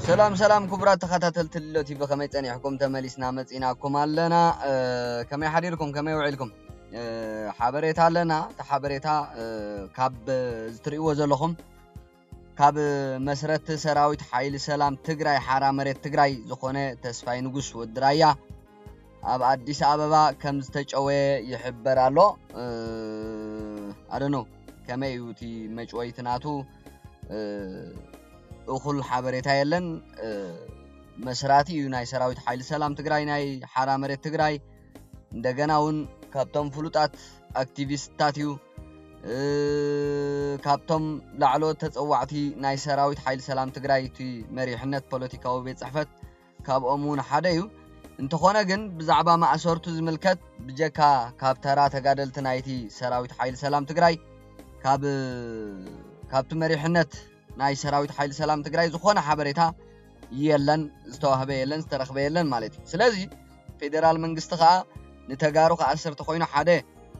سلام كبرات تخاتلت اللوتي بخمي تانيحكم تماليسنا متيناكم علنا كما يحريركم كما يوعدكم حابريتا لنا تحابريتا كاب زتريو زلخم كاب مسرت سراويت حيل سلام تግራይ حرا مريت تግራይ زخونه تسفاي نغس ودرايا اب አዲስ አበባ ከም ዝተጨወ ይሕበራሎ አደኖ ከመዩቲ መጭወይትናቱ እኹል ሓበሬታ የለን መስራቲ ዩናይ ሰራዊት ኃይል ሰላም ትግራይ ናይ ሓራ መሬት ትግራይ እንደገናውን ካብቶም ፍሉጣት አክቲቪስታት ዩ ካብቶም ላዕሎ ተጸዋዕቲ ናይ ሰራዊት ኃይል ሰላም ትግራይ ቲ መሪሕነት ፖለቲካዊ ቤት ጽሕፈት ካብኦሙን ሓደ ዩ እንተኾነ ግን ብዛዕባ ማእሰርቱ ዝምልከት ብጀካ ካብ ተራ ተጋደልቲ ናይቲ ሰራዊት ኃይል ሰላም ትግራይ ካብቲ መሪሕነት ናይ ሰራዊት ኃይል ሰላም ትግራይ ዝኾነ ሓበሬታ የለን ዝተዋህበ የለን ዝተረኽበ የለን ማለት እዩ ስለዚ ፌደራል መንግስቲ ኸኣ ንተጋሩ ከኣሰርተ ኮይኑ ሓደ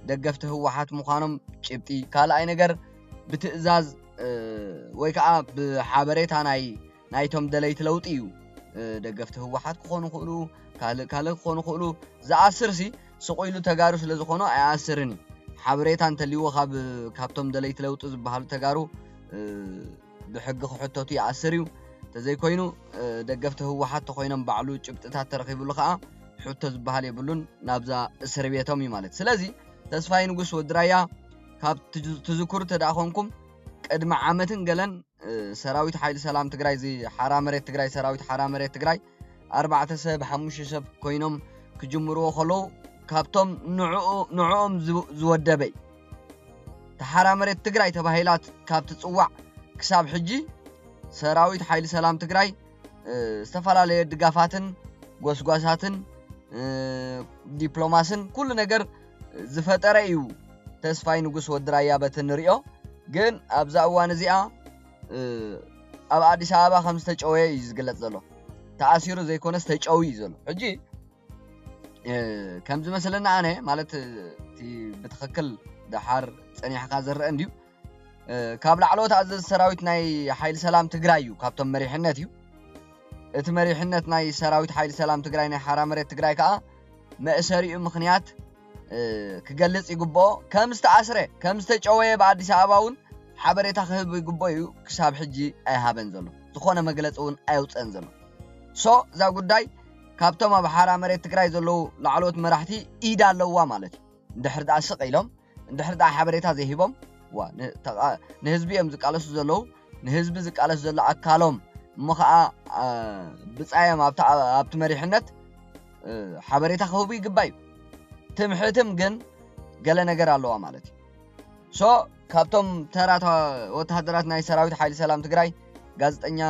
ደገፍቲ ህወሓት ምዃኖም ጭብጢ ካልኣይ ነገር ብትእዛዝ ወይ ከዓ ብሓበሬታ ናይቶም ደለይቲ ለውጢ እዩ ደገፍቲ ህወሓት ክኾኑ ይኽእሉ ካልእ ክኾኑ ይኽእሉ ዝኣስርሲ ስቆይሉ ተጋሩ ስለ ዝኾኑ ኣያስርኒ ሓበሬታ እንተልይዎ ካብቶም ደለይቲ ለውጢ ዝበሃሉ ተጋሩ بحق خحطتو يأسريو تزي كوينو دقفت هوحات تخوينم بعلو ጭብጥታት ተረኺቡሉ ኸኣ ሕቶ ዝበሃል የብሉን ናብዛ እስር ቤቶም ይማለት ስለዚህ ተስፋይ ንጉስ ወድራያ ካብ ትዝኩር ተዳኾንኩም ቅድመ ዓመትን ገለን ሰራዊት ኃይል ሰላም ትግራይ ዚ ሓራ መሬት ትግራይ ሰራዊት ሓራ መሬት ትግራይ 4 ሰብ 5 ሰብ ኮይኖም ክጅምርዎ ኸለው ካብቶም ንዑኦም ዝወደበይ ተሓራ መሬት ትግራይ ተባሂላት ካብ ትጽዋዕ ክሳብ ሕጂ ሰራዊት ኃይል ሰላም ትግራይ ዝተፋላለየ ድጋፋትን ጎስጓሳትን ዲፕሎማስን ኩሉ ነገር ዝፈጠረ እዩ ተስፋይ ንጉስ ወድራያ በትንሪኦ ግን ኣብዛ እዋን እዚኣ ኣብ አዲስ አበባ ከም ዝተጨወየ እዩ ዝግለጽ ዘሎ ተኣሲሩ ዘይኮነ ዝተጨው እዩ ዘሎ ሕጂ ከም ዝመስለና ኣነ ማለት እቲ ብትኽክል ደሓር ጸኒሕካ ዘርአ እንዲዩ ካብ ላዕሎት ኣዘዝ ሰራዊት ናይ ኃይል ሰላም ትግራይ እዩ ካብቶም መሪሕነት እዩ እቲ መሪሕነት ናይ ሰራዊት ኃይል ሰላም ትግራይ ናይ ሓራ መሬት ትግራይ ከዓ መእሰሪኡ ምኽንያት ክገልጽ ይግብኦ ከም ዝተኣስረ ከም ዝተጨወየ በአዲስ አበባውን ሓበሬታ ክህብ ይግብኦ እዩ ክሳብ ሕጂ ኣይሃበን ዘሎ ዝኾነ መግለጽውን ኣይውፅን ዘሎ ሶ ዛ ጉዳይ ካብቶም ኣብ ሓራ መሬት ትግራይ ዘለው ላዕሎት መራሕቲ ኢድ ኣለዋ ማለት እዩ እንድሕር ዳ ስቕ ኢሎም እንድሕር ዳ ሓበሬታ ዘይሂቦም ንህዝቢኦም ዝቃለሱ ዘለው ንህዝቢ ዝቃለሱ ዘሎ ኣካሎም ምኸኣ ብጻየም ኣብቲ መሪሕነት ሓበሬታ ክህቡ ይግባእ ትምሕትም ግን ገለ ነገር ኣለዋ ማለት እዩ ሶ ካብቶም ተራታ ወተሃደራት ናይ ሰራዊት ኃይል ሰላም ትግራይ ጋዜጠኛ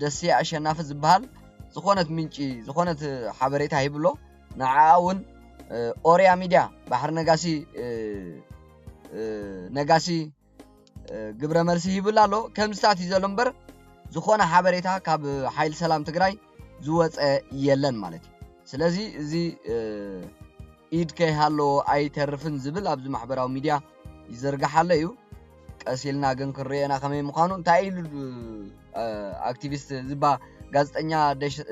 ደሴ አሸናፊ ዝበሃል ዝኾነት ምንጪ ዝኾነት ሓበሬታ ሂብሎ ንዓውን ኦርያ ሚዲያ ባሕር ነጋሲ ግብረ መልሲ ይብል ኣሎ ከም ስታት ይዘሎ እምበር ዝኾነ ሓበሬታ ካብ ኃይል ሰላም ትግራይ ዝወፀ የለን ማለት እዩ ስለዚ እዚ ኢድ ከይሃሎ ኣይተርፍን ዝብል ኣብዚ ማሕበራዊ ሚዲያ ይዘርጋሓለ እዩ ቀሲልና ግን ክርኤና ከመይ ምዃኑ እንታይ ኢሉ አክቲቪስት ዝባ ጋዜጠኛ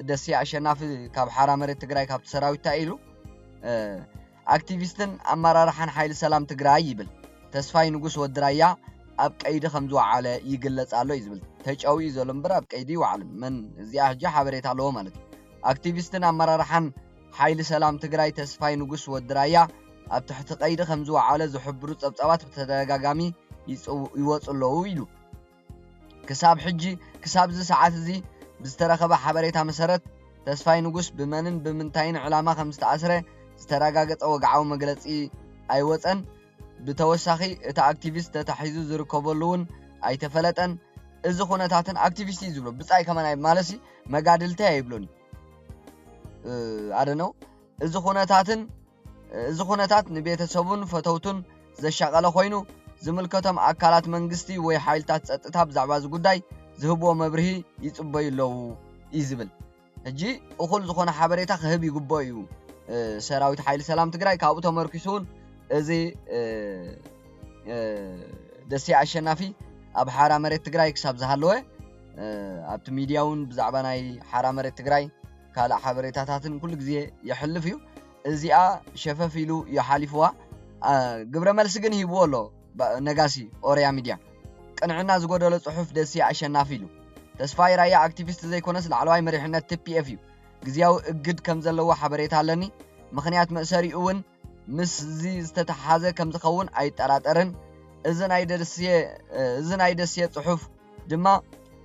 ደሴ አሸናፊ ካብ ሓራ መሬት ትግራይ ካብ ሰራዊት ኢሉ አክቲቪስትን አመራርሓን ኃይል ሰላም ትግራይ ይብል ተስፋይ ንጉስ ወድራያ ኣብ ቀይዲ ከም ዝወዓለ ይግለጽ ኣሎ ይዝብል ተጨዊ ዘሎ እምበር ኣብ ቀይዲ ይወዓል መን እዚኣ ሕጂ ሓበሬታ ኣለዎ ማለት አክቲቪስትን አመራርሓን ኃይል ሰላም ትግራይ ተስፋይ ንጉስ ወድራያ ኣብ ትሕቲ ቀይዲ ከም ዝወዓለ ዝሕብሩ ጸብጻባት በተደጋጋሚ ይወጽለው ኢሉ ክሳብ ሕጂ ክሳብ ዚ ሰዓት እዚ ብዝተረኸበ ሓበሬታ መሰረት ተስፋይ ንጉስ ብመንን ብምንታይን ዕላማ ከም ዝተኣስረ ዝተረጋገጸ ወግዓዊ መግለጺ ኣይወጸን ብተወሳኺ እቲ አክቲቪስት ተታሒዙ ዝርከበሉውን ኣይተፈለጠን እዚ ኹነታትን አክቲቪስት ይዝብሎ ብጻይ ከመናይ ማለሲ መጋድልቲ አይብሎኒ አደነው እዚ ኹነታት ንቤተሰቡን ፈተውቱን ዘሻቀለ ኮይኑ ዝምልከቶም አካላት መንግስቲ ወይ ኃይልታት ጸጥታ ብዛዕባ እዚ ጉዳይ ዝህብዎ መብርሂ ይጽበዩለው ይዝብል ሕጂ እኹል ዝኾነ ሓበሬታ ክህብ ይግብኦ እዩ ሰራዊት ኃይል ሰላም ትግራይ ካብኡ ተመርኪሱን እዚ ደሴ አሸናፊ ኣብ ሓራ መሬት ትግራይ ክሳብ ዝሃለወ ኣብቲ ሚድያውን ብዛዕባ ናይ ሓራ መሬት ትግራይ ካልእ ሓበሬታታትን ኩሉ ግዜ ይሕልፍ እዩ እዚኣ ሸፈፍ ኢሉ ይሓሊፍዋ ግብረ መልሲ ግን ሂብዎ ኣሎ ነጋሲ ኦርያ ሚድያ ቅንዕና ዝጎደሎ ጽሑፍ ደሲ ኣሸናፊ ኢሉ ተስፋይ ራያ አክቲቪስት ዘይኮነስ ላዕለዋይ መሪሕነት TPF እዩ ግዝያዊ እግድ ከም ዘለዎ ሓበሬታ ኣለኒ ምኽንያት መእሰሪኡ እውን ምስ እዚ ዝተተሓዘ ከም ዝኸውን ኣይጠራጠርን እዚ ናይ ደስየ ጽሑፍ ድማ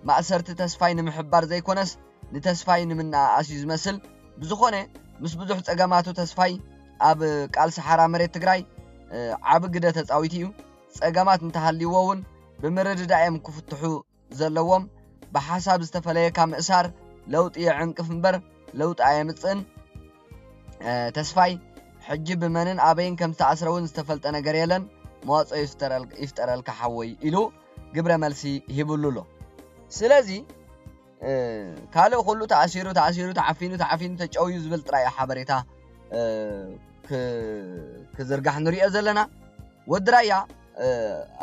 ማእሰርቲ ተስፋይ ንምሕባር ዘይኮነስ ንተስፋይ ንምንኣስ እዩ ዝመስል ብዝኾነ ምስ ብዙሕ ጸገማቱ ተስፋይ ኣብ ቃልሲ ሓራ መሬት ትግራይ ዓብ ግደ ተጻዊት እዩ ጸገማት እንተሃልይዎ እውን ብምርድዳኦም ክፍትሑ ዘለዎም بحساب استفليه كام إسار لوط يعنقف مبر لوط أيمتسن تسفاي حجب منن أبين كم تعسرون استفلت أنا قريلا مواص يفتر الكحوي إلو قبر ملسي هبولولو سلازي كالو خلو تعسيرو تعفينو تجاو يزبل ترايا حبريتا كزرقح نوري أزلنا ودرايا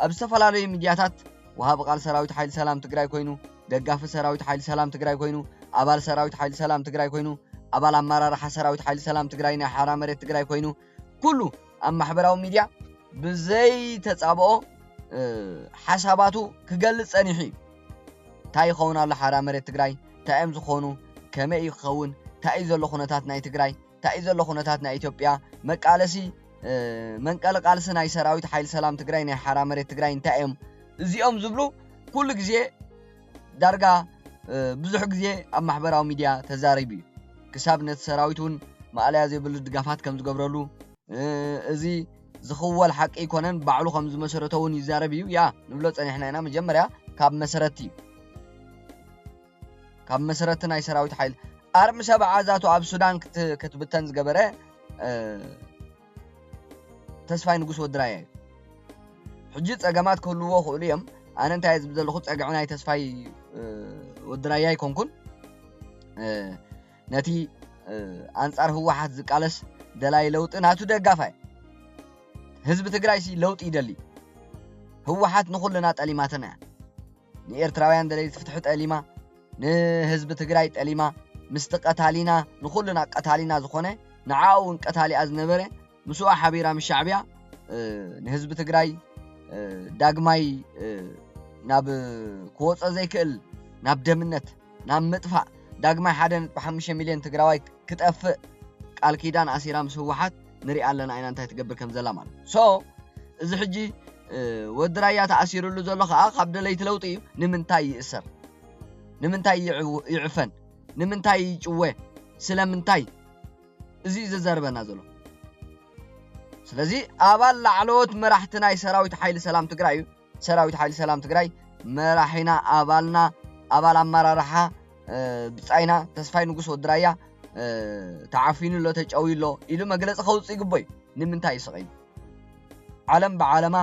أبستفلالي ميدياتات وهاب قال سراويت حيل سلام تقراي كوينو دقاف سراويت حيل سلام تقراي كوينو أبال سراويت حيل سلام تقراي كوينو أبال أمارا رح سراويت حيل سلام تقراينا حرام مريت تقراي كوينو كله أما حبراو ميديا بزي تتصابقو حساباتو كقلص أنيحي تاي خون الله حرام مريت تقراي تايم زخونو كما يخون تاي زلو خونتات ناي تقراي تاي زلو خونتات ناي إثيوبيا مقالسي منقال قالس ناي سراويت حيل سلام تقراينا حرام مريت تقراي تايم زيهم زبلو كل جزء درجة بزح جزء أما حبراو ميديا تزاربي كسبنا سراويتون ما على زي بالدقافات كم تقبرلو زي زخول حق يكونن بعلو خمس مسرتون يزاربيو يا نبلغ أن إحنا هنا مجمرة كاب مسرتنا يسراويت حيل أرم سبع عزاتو أب السودان كتبتنز قبره تسفاي نقص ودراية حجت أجمعات كلوا خليهم أنا أنت عايز بدل خد أجمعنا تسفاي ودراية يكون نتي أنصار هو واحد زكالس دلاي لوط ناتو دقافة حزب تجراي سي لوط يدلي هو واحد نقول لنا تأليماتنا نيرتراويان دلاي فتحت أليمة نحزب تجراي أليمة مستقتالينا نقول لنا قتالينا زخونة نعاون قتالي أزنبرة مسوء حبيرة من الشعبية نحزب تجراي داغماي ناب كوص زي كل ناب دمنت ناب مدفع داغماي حدا ب5 مليون تجراوي كتأفق قال كيدان اسيرا مسوحات نري علنا عين انت تقبل كم زلا مال سو اذا حجي ودرايا تاثير له زلو خا قبل ليت لوطي نمنتاي يسر نمنتاي يعفن نمنتاي يجوه سلامنتاي ازي زربنا زلو ስለዚህ አባል ላዕሎት መራሕትና ሰራዊት ኃይል ሰላም ትግራይ ሰራዊት ኃይል ሰላም ትግራይ መራሒና አባልና አባል አመራርሓ ብጻይና ተስፋይ ንጉስ ወድራያ ተዓፊኑ ለተጫውይሎ ኢሉ መግለጽ ኸውጽ ይግበይ ንምንታይ ይስቀይ ዓለም በዓለማ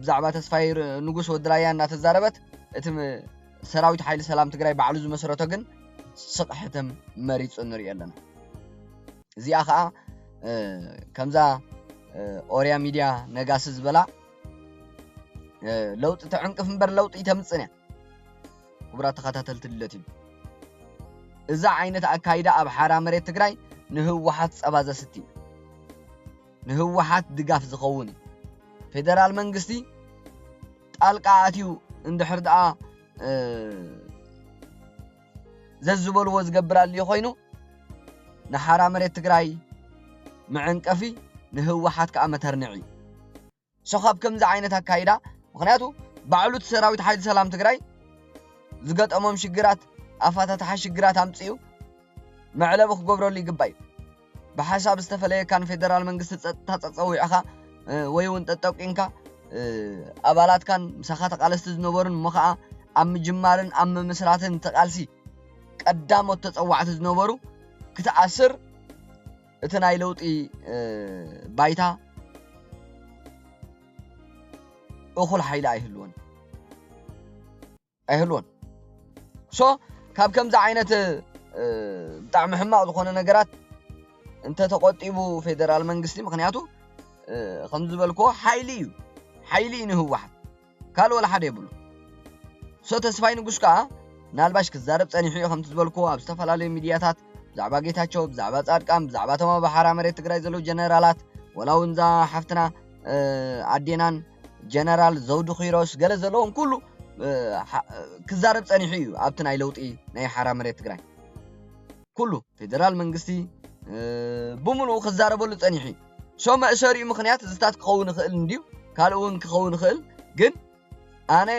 ብዛዕባ ተስፋይ ንጉስ ወድራያ እና ተዛረበት እትም ሰራዊት ኃይል ሰላም ትግራይ ባዕሉ ዝመስረቶ ግን ስቅሕተም መሪጽ ንርኢ ኣለና እዚኣ ኸኣ ከምዛ ኦርያ ሚዲያ ነጋስ ዝበላ ለውጥ ተዕንቅፍ ምበር ለውጥ ይተምጽነ ክቡራት ተኸታተልቲ ድለቲ እዛ ዓይነት አካይዳ ኣብ ሓራ መሬት ትግራይ ንህወሓት ጸባዘ ስቲ ንህወሓት ድጋፍ ዝኸውን ፌደራል መንግስቲ ጣልቃ ኣትዩ እንድሕር ደኣ ዘዝበልዎ ዝገብራሉ ኮይኑ ንሓራ መሬት ትግራይ መዕንቀፊ ንህወሓት ከኣ መተርንዒ ሸኻብ ከምዚ ዓይነት አካይዳ ምክንያቱ ባዕሉት ሰራዊት ኃይል ሰላም ትግራይ ዝገጠሞም ሽግራት ኣፋታት ሽግራት ኣምጽዩ መዕለብ ክገብረሉ ይግባይ በሐሳብ ዝተፈለየ ካን ፌደራል መንግስቲ ተጸጸዊዕኻ ወይ እውን ተጠቂንካ ኣባላት ካን ምሳኻ ተቃለስቲ ዝነበሩን መኸዓ ኣብ ምጅማርን ኣብ ምስራትን ተቃልሲ ቀዳሞት ተጸዋዕቲ ዝነበሩ ክትኣስር እቲ ናይ ለውጢ ባይታ እኹል ሓይሊ ኣይህልዎን ሶ ካብ ከምዛ ዓይነት ብጣዕሚ ሕማቕ ዝኾነ ነገራት እንተ ተቆጢቡ ፌደራል መንግስቲ ምክንያቱ ከም ዝበልኮ ሓይሊ ንህወሓት ካልእ ወላ ሓደ የብሉ ሶ ተስፋይ ንጉስ ከዓ ናልባሽ ክዛረብ ጸኒሑ ከም ትዝበልኩ ኣብ ዝተፈላለዩ ሚድያታት ብዛዕባ ጌታቸው ብዛዕባ ጻድቃን ብዛዕባ ተማ ባሕራ መሬት ትግራይ ዘለው ጀነራላት ወላውንዛ ሓፍትና ኣዴናን ጀነራል ዘውዱ ኺሮስ ገለ ዘለዎም ኩሉ ክዛረብ ጸኒሑ እዩ ኣብቲ ናይ ለውጢ ናይ ሓራ መሬት ትግራይ ኩሉ ፌደራል መንግስቲ ብሙሉ ክዛረበሉ ጸኒሑ ሶ መእሰሪኡ ምኽንያት ዝታት ክኸውን ይኽእል እንዲዩ ካልኡን ክኸውን ይኽእል ግን ኣነ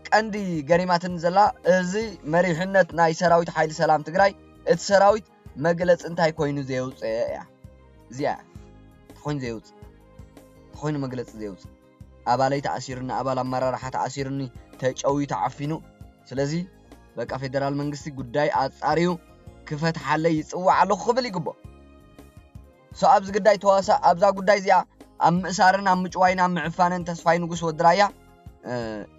ቀንዲ ገሪማትን ዘላ እዚ መሪሕነት ናይ ሰራዊት ሓይሊ ሰላም ትግራይ እቲ ሰራዊት መግለጽ እንታይ ኮይኑ ዘየውጽእ እያ እዚያ ኮይኑ ዘየውጽእ ኮይኑ መግለጽ ዘየውጽእ ኣባላይ ተኣሲርና ኣባል ኣመራርሓ ተኣሲርኒ ተጨዊ ተዓፊኑ ስለዚ በቃ ፌደራል መንግስቲ ጉዳይ ኣጻሪዩ ክፈትሓለይ ይጽዋዕ ኣሎ ክብል ይግቦ ሶ ኣብዚ ጉዳይ ተዋሳ ኣብዛ ጉዳይ እዚኣ ኣብ ምእሳርን ኣብ ምጭዋይን ኣብ ምዕፋንን ተስፋይ ንጉስ ወድራያ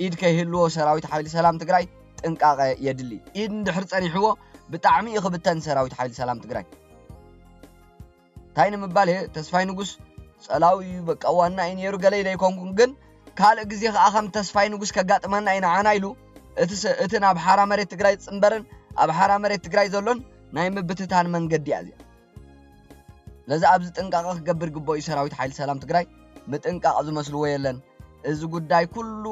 ኢድ ከይህልዎ ሰራዊት ሓይሊ ሰላም ትግራይ ጥንቃቐ የድሊ ኢድ እንድሕር ጸኒሕዎ ብጣዕሚ ይኽብተን ሰራዊት ሓይሊ ሰላም ትግራይ ታይን ምባል ተስፋይ ንጉስ ጸላዊ በቃ ዋና ኢንየሩ ገለ ኢለይኮንኩን ግን ካልእ ግዜ ከዓ ከም ተስፋይ ንጉስ ከጋጥመና ኢና ዓና ኢሉ እቲ ናብ ሓራ መሬት ትግራይ ጽንበርን ኣብ ሓራ መሬት ትግራይ ዘሎን ናይ ምብትታን መንገዲ እያ ለዛ ኣብዚ ጥንቃቐ ክገብር ግቦ ሰራዊት ሓይሊ ሰላም ትግራይ ምጥንቃቕ ዝመስልዎ የለን እዚ ጉዳይ ኩሉ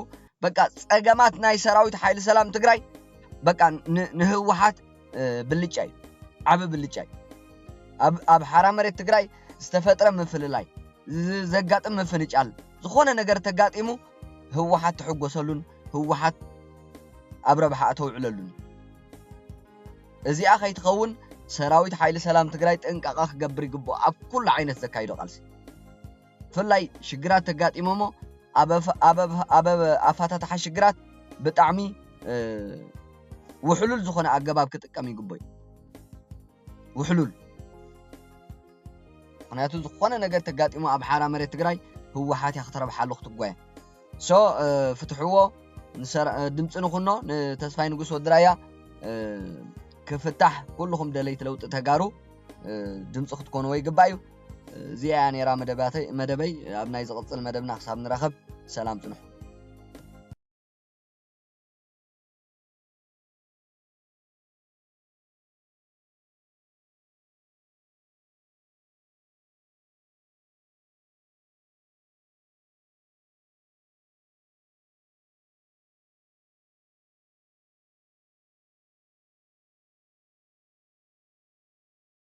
በቃ ጸገማት ናይ ሰራዊት ሓይሊ ሰላም ትግራይ በቃ ንህወሓት ብልጫይ ዓብ ብልጫይ ኣብ ሓራ መሬት ትግራይ ዝተፈጥረ ምፍልላይ ዘጋጥም ምፍንጫል ዝኾነ ነገር ተጋጢሙ ህወሓት ትሕጎሰሉን ህወሓት ኣብ ረብሓ ተውዕለሉን እዚኣ ከይትኸውን ሰራዊት ሓይሊ ሰላም ትግራይ ጥንቃቐ ክገብር ይግቦ ኣብ ኩሉ ዓይነት ዘካይዶ ቃልሲ ፍላይ ሽግራት ተጋጢሞሞ ኣብ ኣፋታትሓ ሽግራት ብጣዕሚ ውሕሉል ዝኾነ ኣገባብ ክጥቀም ይግቦ ውሕሉል ምክንያቱ ዝኾነ ነገር ተጋጢሞ ኣብ ሓራ መሬት ትግራይ ህወሓት ያኽተረብሓሉ ክትጓየ ሶ ፍትሕዎ ድምፂ ንኹኖ ንተስፋይ ንጉስ ወድራያ ክፍታሕ ኩልኩም ደለይቲ ለውጢ ተጋሩ ድምፂ ክትኮንዎ ይግባእ እዩ እዚኣ ነራ መደበይ ኣብ ናይ ዝቕፅል መደብና ክሳብ ንረኸብ ሰላም ጽኑሕ